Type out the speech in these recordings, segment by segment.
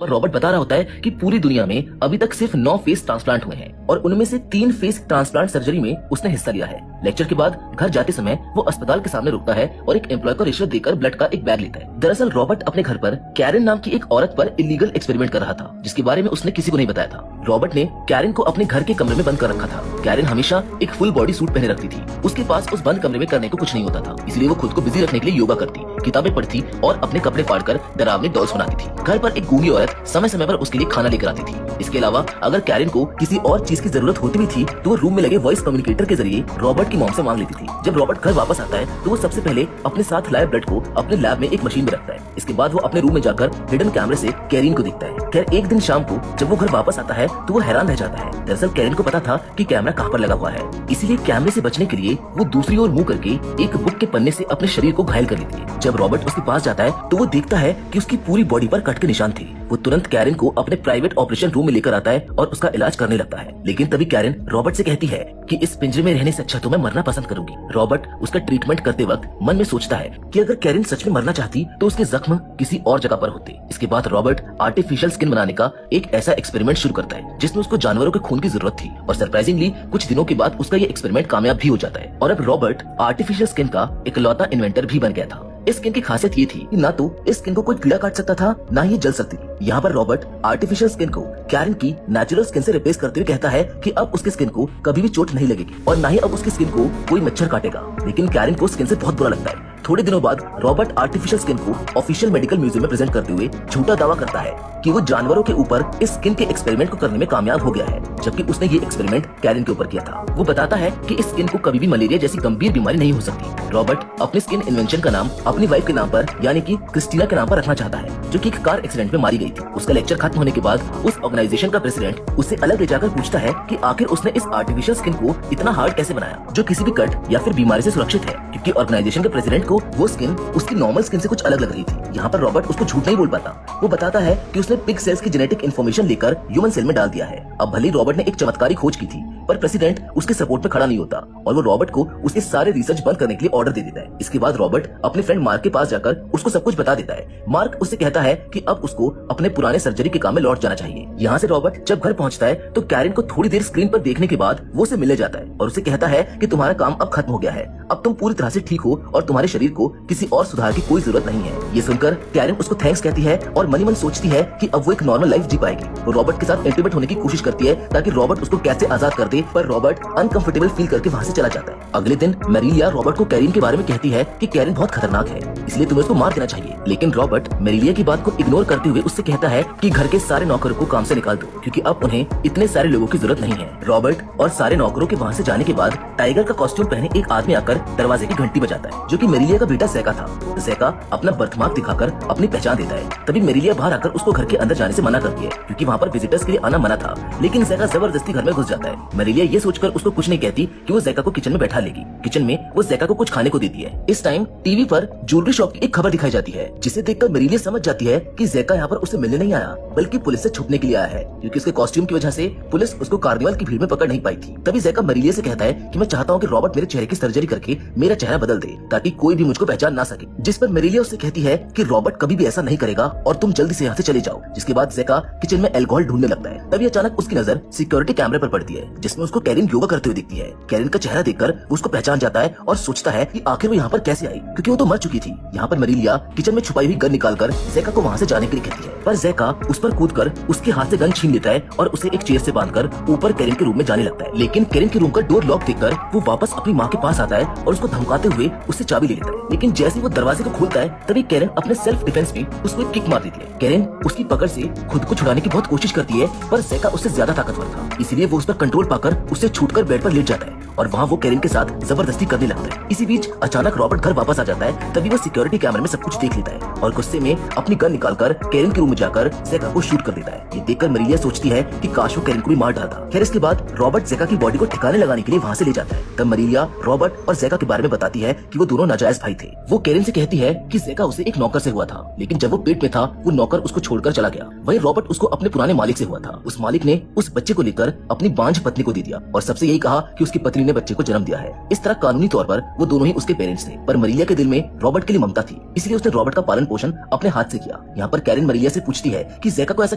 पर रॉबर्ट बता रहा होता है कि पूरी दुनिया में अभी तक सिर्फ 9 फेस ट्रांसप्लांट हुए हैं और उनमें से 3 फेस ट्रांसप्लांट सर्जरी में उसने हिस्सा लिया है। लेक्चर के बाद घर जाते समय वो अस्पताल के सामने रुकता है और एक एम्प्लॉय को रिश्वत देकर ब्लड का एक बैग लेता है। दरअसल रॉबर्ट अपने घर पर कैरन नाम की एक औरत पर इलीगल एक्सपेरिमेंट कर रहा था, जिसके बारे में उसने किसी को नहीं बताया था। रॉबर्ट ने कैरन को अपने घर के कमरे में बंद कर रखा था। कैरन हमेशा एक फुल बॉडी सूट पहने रखती थी। उसके पास उस बंद कमरे में करने को कुछ नहीं होता था, इसलिए वो खुद को बिजी रखने के लिए योगा करती, किताबें पढ़ती और अपने कपड़े फाड़कर डरावनी डॉल्स बनाती थी। घर पर एक गूंगी औरत समय समय पर उसके लिए खाना लेकर आती थी। इसके अलावा अगर कैरन को किसी और चीज की जरूरत होती भी थी तो वो रूम में लगे वॉइस कम्युनिकेटर के जरिए रॉबर्ट की मॉम से मांग लेती थी। जब रॉबर्ट घर वापस आता है तो वो सबसे पहले अपने साथ लाए ब्लड को अपने लैब में एक मशीन में रखता है। इसके बाद वो अपने रूम में जाकर हिडन कैमरे से कैरन को दिखता है। खैर एक दिन शाम को जब वो घर वापस आता है तो वो हैरान रह जाता है। दरअसल कैरन को पता था कि कैमरा कहाँ पर लगा हुआ है, इसीलिए कैमरे से बचने के लिए वो दूसरी ओर मुंह करके एक बुक के पन्ने से अपने शरीर को घायल कर लेती है। जब रॉबर्ट उसके पास जाता है तो वो देखता है कि उसकी पूरी बॉडी पर कट के निशान थे। वो तुरंत कैरन को अपने प्राइवेट ऑपरेशन रूम में लेकर आता है और उसका इलाज करने लगता है। लेकिन तभी कैरन रॉबर्ट से कहती है कि इस पिंजरे में रहने से अच्छा तो मैं मरना पसंद करूंगी। रॉबर्ट उसका ट्रीटमेंट करते वक्त मन में सोचता है कि अगर कैरन सच में मरना चाहती तो उसके जख्म किसी और जगह पर होते। इसके बाद रॉबर्ट आर्टिफिशियल स्किन बनाने का एक ऐसा एक्सपेरिमेंट शुरू करता है जिसमें उसको जानवरों के खून की जरूरत थी और सरप्राइजिंगली कुछ दिनों के बाद उसका ये एक्सपेरिमेंट कामयाब भी हो जाता है और अब रॉबर्ट आर्टिफिशियल स्किन का इकलौता इन्वेंटर भी बन गया था। इस स्किन की खासियत ये थी कि ना तो इस स्किन को कोई कीड़ा काट सकता था, ना ही ये जल सकती थी। यहाँ पर रॉबर्ट आर्टिफिशियल स्किन को कैरन की नेचुरल स्किन से रिप्लेस करते हुए कहता है कि अब उसके स्किन को कभी भी चोट नहीं लगेगी और ना ही अब उसकी स्किन को कोई मच्छर काटेगा। लेकिन कैरन को स्किन से बहुत बुरा लगता है। थोड़े दिनों बाद रॉबर्ट आर्टिफिशियल स्किन को ऑफिशियल मेडिकल म्यूजियम में प्रेजेंट करते हुए झूठा दावा करता है कि वो जानवरों के ऊपर इस स्किन के एक्सपेरिमेंट को करने में कामयाब हो गया है, जबकि उसने ये एक्सपेरिमेंट कैरन के ऊपर किया था। वो बताता है कि इस स्किन को कभी भी मलेरिया जैसी गंभीर बीमारी नहीं हो सकती। रॉबर्ट अपनी स्किन इन्वेंशन का नाम अपनी वाइफ के नाम पर यानी कि क्रिस्टीना के नाम पर रखना चाहता है, जो कि एक कार एक्सीडेंट में मारी गई थी। उसका लेक्चर खत्म होने के बाद उस ऑर्गेनाइजेशन का प्रेसिडेंट उससे अलग ले जाकर पूछता है कि आखिर उसने इस आर्टिफिशियल स्किन को इतना हार्ड कैसे बनाया जो किसी भी कट या फिर बीमारी से सुरक्षित है, क्योंकि ऑर्गेनाइजेशन के प्रेसिडेंट को वो स्किन उसकी नॉर्मल स्किन से कुछ अलग लग रही थी। यहाँ पर रॉबर्ट उसको झूठ नहीं बोल पाता। वो बताता है कि उसने पिग सेल्स की जेनेटिक इन्फॉर्मेशन लेकर ह्यूमन सेल में डाल दिया है। अब भले रॉबर्ट ने एक चमत्कारी खोज की थी, पर प्रेसिडेंट उसके सपोर्ट में खड़ा नहीं होता और वो रॉबर्ट को उसके सारे रिसर्च बंद करने के लिए ऑर्डर दे देता है। इसके बाद रॉबर्ट अपने फ्रेंड मार्क के पास जाकर उसको सब कुछ बता देता है। मार्क उससे कहता है कि अब उसको अपने पुराने सर्जरी के काम में लौट जाना चाहिए। यहाँ से रॉबर्ट जब घर पहुँचता है तो कैरन को थोड़ी देर स्क्रीन पर देखने के बाद वो उसे मिलने जाता है और उसे कहता है कि तुम्हारा काम अब खत्म हो गया है, अब तुम पूरी तरह से ठीक हो और तुम्हारे शरीर को किसी और सुधार की कोई जरूरत नहीं है। ये सुनकर कैरन उसको थैंक्स कहती है और मनी मन सोचती है कि अब वो एक नॉर्मल लाइफ जी पाएगी। वो रॉबर्ट के साथ इंटीमेट होने की कोशिश करती है ताकि रॉबर्ट उसको कैसे आजाद कर दे, पर रॉबर्ट अनकंफर्टेबल फील करके वहाँ से चला जाता है। अगले दिन मेरिलिया रॉबर्ट को कैरन के बारे में कहती है कि कैरन बहुत खतरनाक है, इसलिए तुम्हें उसको मार देना चाहिए। लेकिन रॉबर्ट मेरिलिया की बात को इग्नोर करते हुए उससे कहता है कि घर के सारे नौकरों को काम से निकाल दो, क्योंकि अब उन्हें इतने सारे लोगों की जरूरत नहीं है। रॉबर्ट और सारे नौकरों के वहाँ से जाने के बाद टाइगर का कॉस्ट्यूम पहने एक आदमी आकर दरवाजे की घंटी बजाता है, जो कि मेरिलिया का बेटा ज़ैका था। ज़ैका अपना बर्थमार्क दिखाकर अपनी पहचान देता है। तभी मेरिलिया बाहर आकर उसको घर के अंदर जाने से मना करती है, क्योंकि वहाँ पर विजिटर्स के लिए आना मना था। लेकिन ज़ैका जबरदस्ती घर में घुस जाता है। मेरिलिया ये सोचकर उसको कुछ नहीं कहती कि वो ज़ैका को किचन में बैठा लेगी। किचन में वो ज़ैका को कुछ खाने को देती है। इस टाइम टीवी पर ज्वेलरी शॉप की एक खबर दिखाई जाती है, जिसे देखकर मेरिलिया समझ जाती है कि ज़ैका यहाँ पर उसे मिलने नहीं आया, बल्कि पुलिस से छुपने के लिए आया है, क्योंकि उसके कॉस्ट्यूम की वजह से पुलिस उसको कार्निवल की भीड़ में पकड़ नहीं पाई थी। तभी ज़ैका मेरिलिया से कहता है कि मैं चाहता हूँ कि रॉबर्ट मेरे चेहरे की सर्जरी करके मेरा चेहरा बदल दे, ताकि कोई भी मुझको पहचान ना सके। जिस पर मेरिलिया उससे कहती है कि रॉबर्ट कभी भी ऐसा नहीं करेगा और तुम जल्दी से यहाँ से चले जाओ। जिसके बाद ज़ैका किचन में अल्कोहल ढूंढने लगता है। तभी अचानक उसकी नजर सिक्योरिटी कैमरे पर पड़ती है, जिसमें उसको कैरन योगा करते हुए दिखती है। कैरन का चेहरा देखकर वो उसको पहचान जाता है और सोचता है कि आखिर वो यहाँ पर कैसे आई, क्योंकि वो तो मर चुकी थी। यहाँ पर मेरिलिया किचन में छुपाई हुई गन निकालकर ज़ैका को वहाँ से जाने के लिए कहती है, पर ज़ैका उस पर कूदकर उसके हाथ से गन छीन लेता है और उसे एक चेयर से बांधकर ऊपर कैरन के रूम में जाने लगता है। लेकिन कैरन के रूम का डोर लॉक देखकर वो वापस अपनी माँ के पास आता है और उसको धमकाते हुए उससे चाबी ले लेता है। लेकिन जैसे वो दरवाजे को खोलता है तभी कैरन अपने सेल्फ डिफेंस में उसको एक किक मार देती है। कैरन उसकी पकड़ से खुद को छुड़ाने की बहुत कोशिश करती है, पर ज़ैका उससे ज्यादा ताकतवर था, इसलिए वो उस पर कंट्रोल पाकर उससे छूटकर बेड पर लेट जाता है और वहाँ वो कैरन के साथ जबरदस्ती करने लगता है। इसी बीच अचानक रॉबर्ट घर वापस आ जाता है। तभी वो सिक्योरिटी कैमरे में सब कुछ देख लेता है और गुस्से में अपनी गन निकालकर कैरन के रूम में जाकर ज़ैका को शूट कर देता है। ये देखकर मेरिलिया सोचती है कि काश वो कैरन को भी मार डालता। खैर इसके बाद रॉबर्ट ज़ैका की बॉडी को ठिकाने लगाने के लिए वहाँ से ले जाता है। तब मेरिलिया रॉबर्ट और ज़ैका के बारे में बताती है कि वो दोनों नाजायज भाई थे। वो कैरन से कहती है कि ज़ैका उसे एक नौकर से हुआ था, लेकिन जब वो पेट में था वो नौकर उसको छोड़कर चला गया। वहीं रॉबर्ट उसको अपने पुराने मालिक से हुआ था। उस मालिक ने उस बच्चे को लेकर अपनी बांझ पत्नी को दे दिया और सबसे यही कहा कि उसकी पत्नी ने बच्चे को जन्म दिया है। इस तरह कानूनी तौर पर वो दोनों ही उसके पेरेंट्स थे, पर मेरिलिया के दिल में रॉबर्ट के लिए ममता थी, इसलिए उसने रॉबर्ट का पालन पोषण अपने हाथ से किया। यहाँ पर कैरन मरीलिया से पूछती है कि ज़ेका को ऐसा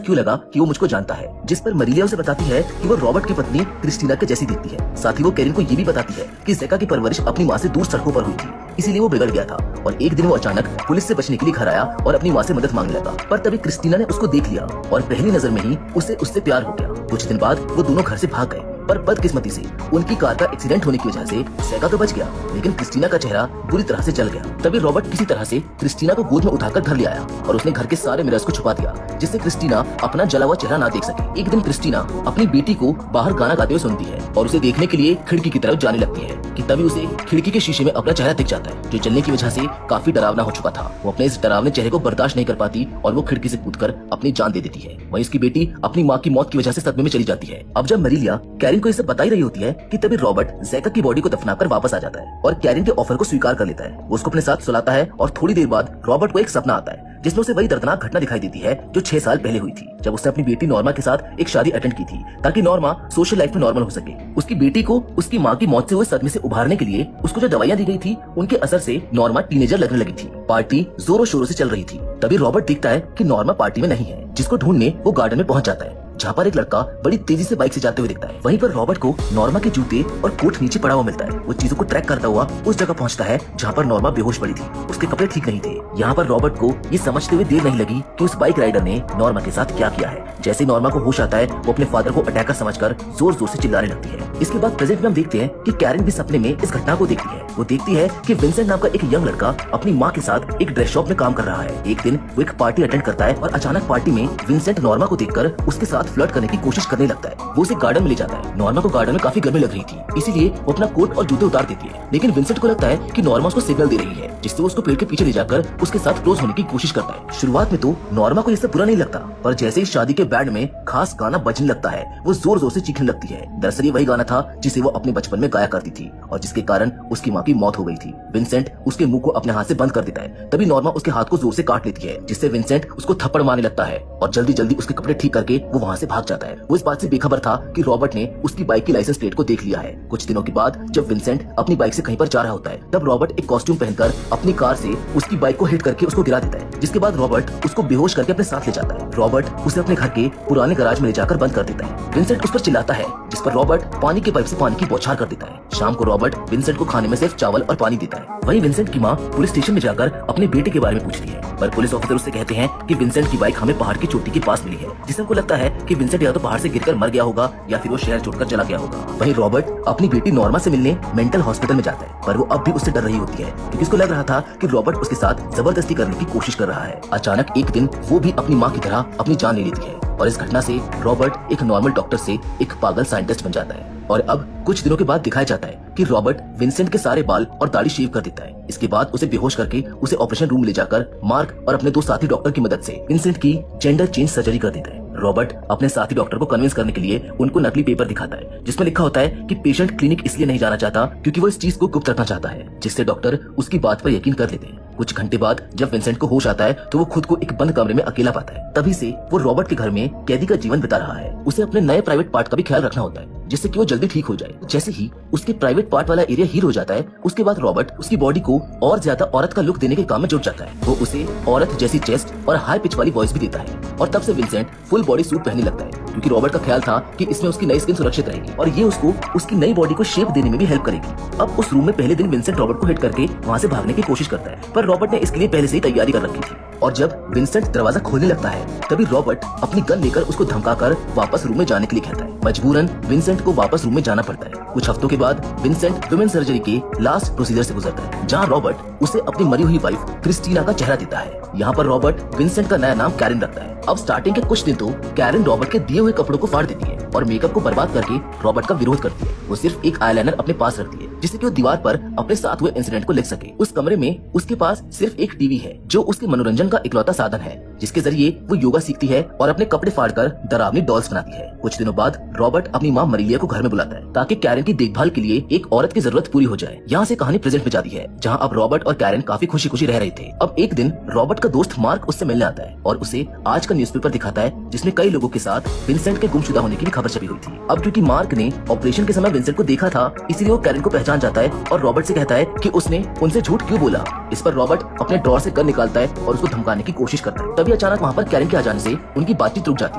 क्यों लगा कि वो मुझको जानता है, जिस पर मरीलिया उसे बताती है कि वो रॉबर्ट की पत्नी क्रिस्टीना के जैसी दिखती है। साथ ही वो कैरन को ये भी बताती है कि ज़ेका की परवरिश अपनी माँ से दूर सड़कों पर हुई थी, इसीलिए वो बिगड़ गया था और एक दिन वो अचानक पुलिस से बचने के लिए घर आया और अपनी माँ से मदद मांगने लगा। पर तभी क्रिस्टीना ने उसको देख लिया और पहली नजर में ही उससे प्यार हो गया। कुछ दिन बाद वो दोनों घर से भाग गए, पर बदकिस्मती से उनकी कार का एक्सीडेंट होने की वजह से ज़ेका तो बच गया, लेकिन क्रिस्टीना का चेहरा बुरी तरह से जल गया। तभी रॉबर्ट किसी तरह से क्रिस्टीना को गोद में उठाकर घर ले आया और उसने घर के सारे मिरर्स को छुपा दिया, जिससे क्रिस्टीना अपना जला हुआ चेहरा ना देख सके। एक दिन क्रिस्टीना अपनी बेटी को बाहर गाना गाते हुए सुनती है और उसे देखने के लिए खिड़की की तरफ जाने लगती है कि तभी उसे खिड़की के शीशे में अपना चेहरा दिख जाता है, जो जलने की वजह से काफी डरावना हो चुका था। वो अपने इस डरावने चेहरे को बर्दाश्त नहीं कर पाती और वो खिड़की से कूदकर अपनी जान दे देती है। वहीं उसकी बेटी अपनी माँ की मौत की वजह से सदमे में चली जाती है। अब जब मरीलिया कैरन को ये सब बता ही रही होती है कि तभी रॉबर्ट ज़ेका की बॉडी को दफनाकर वापस आ जाता है और कैरन के ऑफर को स्वीकार कर लेता है। वो उसको अपने साथ सुलाता है और थोड़ी देर बाद रॉबर्ट को एक सपना आता है, जिसमें उसे वही दर्दनाक घटना दिखाई देती है जो 6 साल पहले हुई थी, जब उसने अपनी बेटी नॉर्मा के साथ एक शादी अटेंड की थी ताकि नॉर्मा सोशल लाइफ में नॉर्मल हो सके। उसकी बेटी को उसकी माँ की मौत से हुए सदमे से उभारने के लिए उसको जो दवाइयाँ दी गई थी, उनके असर से नॉर्मा टीनेजर लगने लगी थी। पार्टी जोरों शोरों से चल रही थी। तभी रॉबर्ट देखता है कि नॉर्मा पार्टी में नहीं है, जिसको ढूंढने वो गार्डन में पहुंच जाता है, जहाँ पर एक लड़का बड़ी तेजी से बाइक से जाते हुए दिखता है। वहीं पर रॉबर्ट को नॉर्मा के जूते और कोट नीचे पड़ा हुआ मिलता है। वो चीजों को ट्रैक करता हुआ उस जगह पहुंचता है जहाँ पर नॉर्मा बेहोश पड़ी थी। उसके कपड़े ठीक नहीं थे। यहाँ पर रॉबर्ट को ये समझते हुए देर नहीं लगी कि उस बाइक राइडर ने नॉर्मा के साथ क्या किया है। जैसे नॉर्मा को होश आता है, वो अपने फादर को अटैकर समझकर जोर जोर से चिल्लाने लगती है। इसके बाद प्रेजेंट में हम देखते हैं कि कैरन भी सपने में इस घटना को देखती है। वो देखती है कि विंसेंट नाम का एक यंग लड़का अपनी माँ के साथ एक ड्रेस शॉप में काम कर रहा है। एक दिन वो एक पार्टी अटेंड करता है और अचानक पार्टी में विंसेंट नॉर्मा को देखकर उसके साथ फ्लर्ट करने की कोशिश करने लगता है। वो उसे गार्डन में ले जाता है। नॉर्मा को गार्डन में काफी गर्मी लग रही थी, इसीलिए वो अपना कोट और जूते उतार देती है, लेकिन विंसेंट को लगता है कि नॉर्मा उसको सिग्नल दे रही है, जिससे वो उसको पेड़ के पीछे ले जाकर उसके साथ क्लोज होने की कोशिश करता है। शुरुआत में तो नॉर्मा को ये सब बुरा नहीं लगता, पर जैसे ही शादी के बैंड में खास गाना बजने लगता है, वो जोर जोर से चीखने लगती है। दरअसल ये वही गाना था जिसे वो अपने बचपन में गाया करती थी और जिसके कारण उसकी माँ की मौत हो गई थी। विंसेंट उसके मुंह को अपने हाथ से बंद कर देता है। तभी नॉर्मा उसके हाथ को जोर से काट लेती है, जिससे विंसेंट उसको थप्पड़ मारने लगता है और जल्दी जल्दी उसके कपड़े ठीक करके वो वहाँ से भाग जाता है। वो इस बात से बेखबर था कि रॉबर्ट ने उसकी बाइक की लाइसेंस प्लेट को देख लिया है। कुछ दिनों के बाद जब विंसेंट अपनी बाइक से कहीं पर जा रहा होता है, तब रॉबर्ट एक कॉस्ट्यूम पहनकर अपनी कार से उसकी बाइक को हिट करके उसको गिरा देता है, जिसके बाद रॉबर्ट उसको बेहोश करके अपने साथ ले जाता है। रॉबर्ट उसे अपने घर के पुराने गैराज में ले जाकर बंद कर देता है। विंसेंट उस पर चिल्लाता है, जिस पर रॉबर्ट पानी के पाइप से पानी की बौछार कर देता है। शाम को रॉबर्ट विंसेंट को खाने में सिर्फ चावल और पानी देता है। वहीं विंसेंट की माँ पुलिस स्टेशन में जाकर अपने बेटे के बारे में पूछती है, पर पुलिस ऑफिसर उससे कहते हैं कि विंसेंट की बाइक हमें पहाड़ की चोटी के पास मिली है, जिससे उनको लगता है कि विंसेंट या तो पहाड़ से गिरकर मर गया होगा या फिर वो शहर छोड़कर चला गया होगा। वहीं रॉबर्ट अपनी बेटी नॉर्मा से मिलने मेंटल हॉस्पिटल में जाता है, पर वो अब भी उससे डर रही होती है, क्योंकि उसको लग रहा था कि रॉबर्ट उसके साथ जबरदस्ती करने की कोशिश कर रहा है। अचानक एक दिन वो भी अपनी माँ की तरह अपनी जान ले लेती है और इस घटना से रॉबर्ट एक नॉर्मल डॉक्टर से एक पागल साइंटिस्ट बन जाता है। और अब कुछ दिनों के बाद दिखाया जाता है कि रॉबर्ट विंसेंट के सारे बाल और दाढ़ी शेव कर देता है। इसके बाद उसे बेहोश करके उसे ऑपरेशन रूम ले जाकर मार्क और अपने 2 साथी डॉक्टर की मदद से विंसेंट की जेंडर चेंज सर्जरी कर देता है। रॉबर्ट अपने साथी डॉक्टर को कन्विंस करने के लिए उनको नकली पेपर दिखाता है, जिसमें लिखा होता है कि पेशेंट क्लिनिक इसलिए नहीं जाना चाहता क्योंकि वो इस चीज को गुप्त रखना चाहता है, जिससे डॉक्टर उसकी बात पर यकीन कर लेते हैं। कुछ घंटे बाद जब विंसेंट को होश आता है तो वो खुद को एक बंद कमरे में अकेला पाता है। तभी से वो रॉबर्ट के घर में कैदी का जीवन बिता रहा है। उसे अपने नए प्राइवेट पार्ट का भी ख्याल रखना होता है, जिससे कि वो जल्दी ठीक हो जाए। जैसे ही उसके प्राइवेट पार्ट वाला एरिया हील हो जाता है, उसके बाद रॉबर्ट उसकी बॉडी को और ज्यादा औरत का लुक देने के काम में जुट जाता है। वो उसे औरत जैसी चेस्ट और हाई पिच वाली वॉइस भी देता है और तब से विंसेंट फुल बॉडी सूट पहनने लगता है, क्योंकि रॉबर्ट का ख्याल था कि इसमें उसकी नई स्किन सुरक्षित रहेगी और ये उसको उसकी नई बॉडी को शेप देने में भी हेल्प करेगी। अब उस रूम में पहले दिन विंसेंट रॉबर्ट को हिट करके वहाँ से भागने की कोशिश करता है, पर रॉबर्ट ने इसके लिए पहले से ही तैयारी कर रखी थी। और जब विंसेंट दरवाजा खोलने लगता है, तभी रॉबर्ट अपनी गन लेकर उसको धमकाकर वापस रूम में जाने के लिए कहता है। मजबूरन विंसेंट को वापस रूम में जाना पड़ता है। कुछ हफ्तों के बाद विंसेंट वुमेन सर्जरी के लास्ट प्रोसीजर से गुजरता है, जहाँ रॉबर्ट उसे अपनी मरी हुई वाइफ क्रिस्टीना का चेहरा देता है। यहाँ पर रॉबर्ट विंसेंट का नया नाम कैरन रखता है। अब स्टार्टिंग के कुछ दिन तो कैरन रॉबर्ट के दिए हुए कपड़ों को फाड़ देती है और मेकअप को बर्बाद करके रॉबर्ट का विरोध करती है। वो सिर्फ एक आईलाइनर अपने पास रखती है, जिससे कि वो दीवार पर अपने साथ हुए इंसिडेंट को लिख सके। उस कमरे में उसके पास सिर्फ एक टीवी है, जो उसके मनोरंजन का इकलौता साधन है, जिसके जरिए वो योगा सीखती है और अपने कपड़े फाड़कर डरावनी डॉल्स बनाती है। कुछ दिनों बाद रॉबर्ट अपनी माँ मरीलिया को घर में बुलाता है, ताकि कैरन की देखभाल के लिए एक औरत की जरूरत पूरी हो जाए। यहाँ से कहानी प्रेजेंट में जाती है, जहाँ अब रॉबर्ट और कैरन काफी खुशी खुशी रह रहे थे। अब एक दिन रॉबर्ट का दोस्त मार्क उससे मिलने आता है और उसे आज का न्यूज़पेपर दिखाता है, जिसमें कई लोगों के साथ विंसेंट के गुमशुदा होने की भी खबर छपी हुई थी। अब क्योंकि मार्क ने ऑपरेशन के समय विंसेंट को देखा था, इसलिए वो कैरन को पहचान जाता है और रॉबर्ट से कहता है कि उसने उनसे झूठ क्यों बोला। इस पर रॉबर्ट अपने ड्रॉर से गन निकालता है और उसको धमकाने की कोशिश करता है। तभी अचानक वहाँ पर कैरन के आ जाने से उनकी बातचीत रुक जाती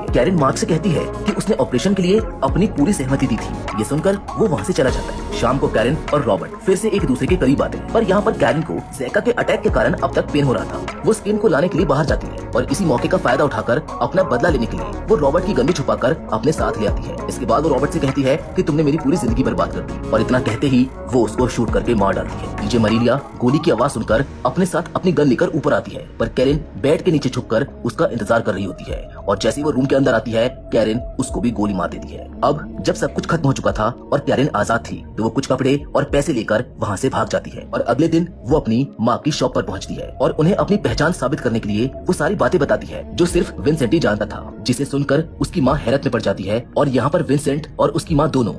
है। कैरन मार्क से कहती है कि उसने ऑपरेशन के लिए अपनी पूरी सहमति दी थी। ये सुनकर वो वहाँ से चला जाता है। शाम को कैरन और रॉबर्ट फिर से एक दूसरे के करीब आते हैं, पर यहाँ पर कैरन को ज़ैका के अटैक के कारण अब तक पेन हो रहा था। वो स्किन को लाने के लिए बाहर जाती है और इसी मौके का फायदा उठाकर अपना बदला लेने के लिए वो रॉबर्ट की गन भी छुपाकर अपने साथ ले आती है। इसके बाद वो रॉबर्ट से कहती है कि तुमने मेरी पूरी जिंदगी बर्बाद कर दी, और इतना कहते ही वो उसको शूट करके मार डालती है। नीचे मरीलिया गोली की आवाज सुनकर अपने साथ अपनी गन लेकर ऊपर आती है, पर कैरन बेड के नीचे छुपकर उसका इंतजार कर रही होती है, और जैसे ही वो रूम के अंदर आती है कैरन उसको भी गोली मार देती है। अब जब सब कुछ खत्म हो चुका था और कैरन आजाद थी, तो वो कुछ कपड़े और पैसे लेकर वहाँ से भाग जाती है, और अगले दिन वो अपनी माँ की शॉप पर पहुँचती है और उन्हें अपनी पहचान साबित करने के लिए वो सारी बातें बताती है जो सिर्फ विंसेंट ही जानता था, जिसे सुनकर उसकी माँ हैरत में पड़ जाती है। और यहाँ पर विंसेंट और उसकी माँ दोनों